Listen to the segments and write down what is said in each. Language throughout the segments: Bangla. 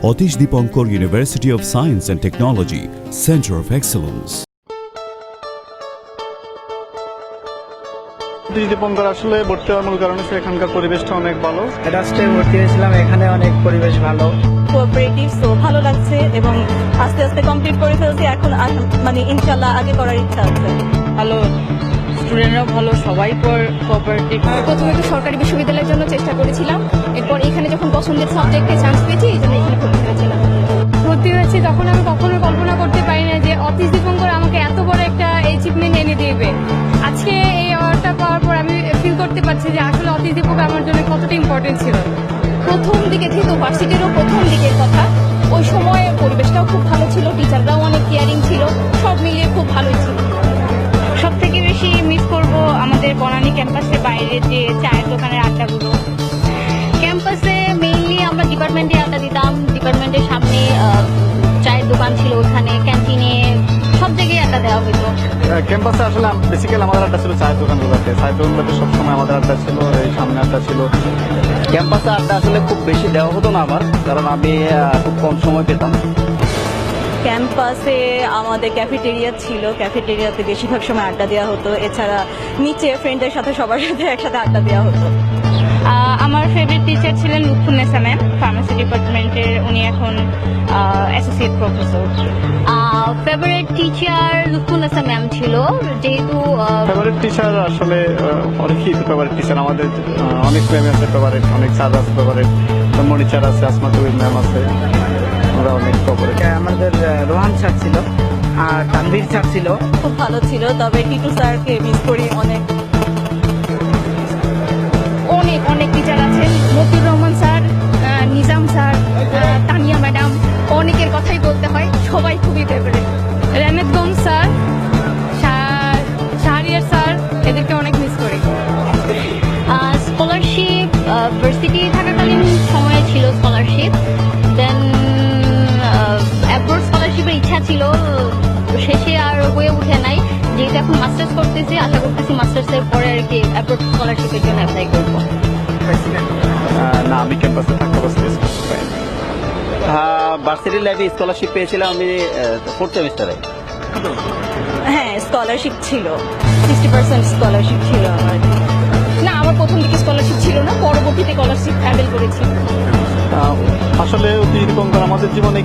Otish Dipankar University of Science and Technology, Center of Excellence. Dipankar আসলে ভর্তি হওয়ার মূল কারণ হচ্ছে এখানকার পরিবেশটা অনেক ভালো। এডাস্টে ভর্তি হয়েছিলাম, এখানে অনেক পরিবেশ ভালো, কোঅপারেটিভ, সো ভালো লাগছে এবং আস্তে আস্তে কমপ্লিট করে ফেলছি। এখন মানে ইনশাল্লাহ আগে করার ইচ্ছা আছে। ভালো, স্টুডেন্টরাও ভালো, সবাই কোঅপারেটিভ। প্রথমে তো সরকারি বিশ্ববিদ্যালয়ের জন্য চেষ্টা করেছিলাম, এরপর এখানে যখন পছন্দের সাবজেক্টে চান্স পেয়েছি এই জন্য এখানে ভর্তি হয়েছিলাম। ভর্তি হয়েছি তখন আমি কখনো কল্পনা করতে পারি না যে অতীশ দীপঙ্কর আমাকে এত বড় একটা অ্যাচিভমেন্ট এনে দেবে। আজকে এই অ্যাওয়ার্ডটা পাওয়ার পর আমি ফিল করতে পারছি যে আসলে অতীশ দীপঙ্কর আমার জন্য কতটা ইম্পর্টেন্ট ছিল। প্রথম দিকে যেহেতু ভার্সিটিরও প্রথম দিকের কথা, ওই সময় পরিবেশটাও খুব ভালো ছিল, টিচাররাও অনেক কেয়ারিং ছিল, সব মিলিয়ে খুব ভালোই ছিল। সব থেকে বেশি মিস করব আমাদের বনানী ক্যাম্পাসের বাইরে যে চায়ের দোকানের আড্ডাগুলো। ক্যাম্পাসে মেইনলি আমরা ডিপার্টমেন্টে আড্ডা দিতাম, ডিপার্টমেন্টের সামনে চায়ের দোকান ছিল, ওখানে ক্যান্টিনে, সব জায়গায় আড্ডা দেওয়া হতো। ক্যাম্পাসে আসলে বেসিক্যালি আমাদের আড্ডা ছিল চায়ের দোকানগুলোতে। চায়ের দোকানগুলোতে সবসময় আমাদের আড্ডা ছিল, এই সামনে আড্ডা ছিল। ক্যাম্পাসে আড্ডা আসলে খুব বেশি দেওয়া হতো না আমার, কারণ আমি খুব কম সময় পেতাম। ক্যাম্পাসে আমাদের ক্যাফেটেরিয়া ছিল, ক্যাফেটেরিয়াতে বেশিরভাগ সময় আড্ডা দেওয়া হতো। এছাড়া নিচে ফ্রেন্ডদের সাথে সবার সাথে একসাথে আড্ডা দেওয়া হতো। আমার ফেভারিট টিচার ছিলেন লুৎফুন্নেসা ম্যাম, ফার্মেসি ডিপার্টমেন্টের। উনি এখন associate professor. Favourite teacher Lutfunnesa ma'am ছিল, যেহেতু ফেভারিট টিচার আসলে অনেকই ফেভারিট টিচার আমাদের। অনেক ম্যাম আছে ফেভারিট, অনেক স্যার আছে ফেভারিট, মনিচার আছে, আসমা কবির ম্যাম আছে, আমরা অনেক ফেভারিট। আমাদের রোহান স্যার ছিল আর তানভীর স্যার ছিল, খুব ভালো ছিল। তবে টিটু স্যারকে মিস করি অনেক। অনেক অনেক টিচার আছেন, Motiur Rahman sir, Nizam sir, Tania madam, অনেকের কথাই বলতে হয়, সবাই খুবই ফেভারিট। রেমেদ গম স্যার, শাহরিয়ার স্যার, এদেরকে অনেক মিস করি। স্কলারশিপ ভার্সিটি থাকাকালীন সময়ে ছিল স্কলারশিপ, দেন অ্যাব্রোড স্কলারশিপের ইচ্ছা ছিল, শেষে আর হয়ে উঠে নাই। যেহেতু এখন মাস্টার্স করতেছি, আশা করতেছি মাস্টার্সের পরে আর কি অ্যাব্রোড স্কলারশিপের জন্য অ্যাপ্লাই করবো। না, আমি ক্যাম্পাসে থাকতে পারছি পাই। ভার্সিটি লাইফে স্কলারশিপ পেয়েছিলাম আমি 4th সেমিস্টারে। হ্যাঁ, স্কলারশিপ ছিল, 60% স্কলারশিপ ছিল আমার। না, আমার প্রথম দিকে স্কলারশিপ ছিল না, পরবর্তীতে স্কলারশিপ অ্যাভেল করেছি। আসলে অতীশ দীপঙ্কর আমাদের জীবনে,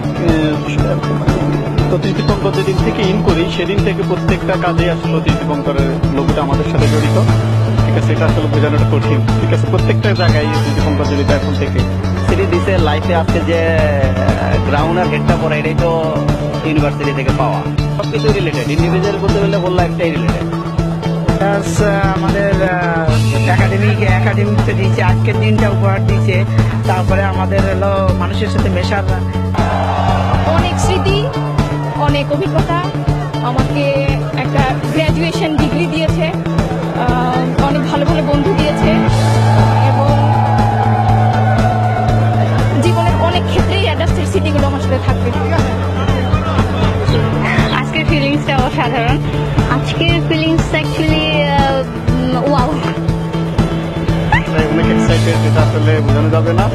অতীশ দীপঙ্কর যেদিন থেকে ইন করি সেদিন থেকে প্রত্যেকটা কাজে আসলে অতীশ দীপঙ্করের লোকটা আমাদের সাথে জড়িত। ঠিক আছে, এটা আসলে বোঝানোটা কঠিন। ঠিক আছে, প্রত্যেকটা জায়গায় অতীশ দীপঙ্কর জড়িত এখন থেকে। সিটি দিছে লাইফে আজকে যে গ্রাউন্ড আর হেডটা পড়ে, এটাই তো ইউনিভার্সিটি থেকে পাওয়া। সবকিছু রিলেটেড, ইন্ডিভিজুয়াল বলতে গেলে বললো একটাই রিলেটেড। আমাদের একাডেমিতে দিয়েছে, আজকের দিনটা উপহার দিয়েছে, তারপরে আমাদের হলো মানুষের সাথে মেশার অনেক স্মৃতি, অনেক অভিজ্ঞতা, আমাকে একটা গ্র্যাজুয়েশন ডিগ্রি দিয়েছে, অনেক ভালো ভালো বন্ধু দিয়েছে এবং জীবনের অনেক ক্ষেত্রেই অ্যাডাস্টের স্মৃতিগুলো আমার সাথে থাকবে। আজকের ফিলিংসটা অসাধারণ। আজকের ফিলিংস অ্যাকচুয়ালি ওয়াও। অনেক এক্সাইটেড, এটা আসলে বোঝানো যাবে না।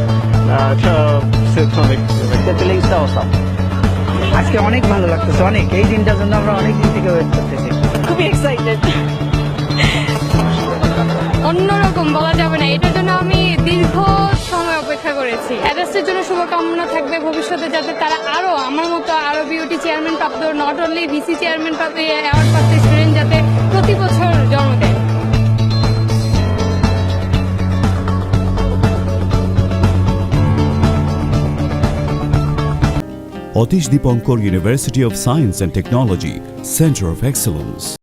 ফিলিংসটা অসাম। আজকে অনেক ভালো লাগতেছে, অনেক। এই দিনটার জন্য আমরা অনেক দিন থেকে ওয়েট করতেছি, খুবই এক্সাইটেড। অন্যরকম বলা যাবে না, এটার জন্য আমি দীর্ঘ সময় অপেক্ষা করেছি। অ্যাডাস্টের জন্য শুভকামনা থাকবে ভবিষ্যতে, যাতে তারা আরো আমার মতো আরো বিউটি চেয়ারম্যান প্রাপ্ত, নট অনলি ভিসি চেয়ারম্যান প্রাপ্ত, অ্যাওয়ার্ড প্রাপ্ত স্টুডেন্ট যাতে প্রতি বছর জন্ম দেয়। Otish Dipankar University of Science and Technology, Center of Excellence.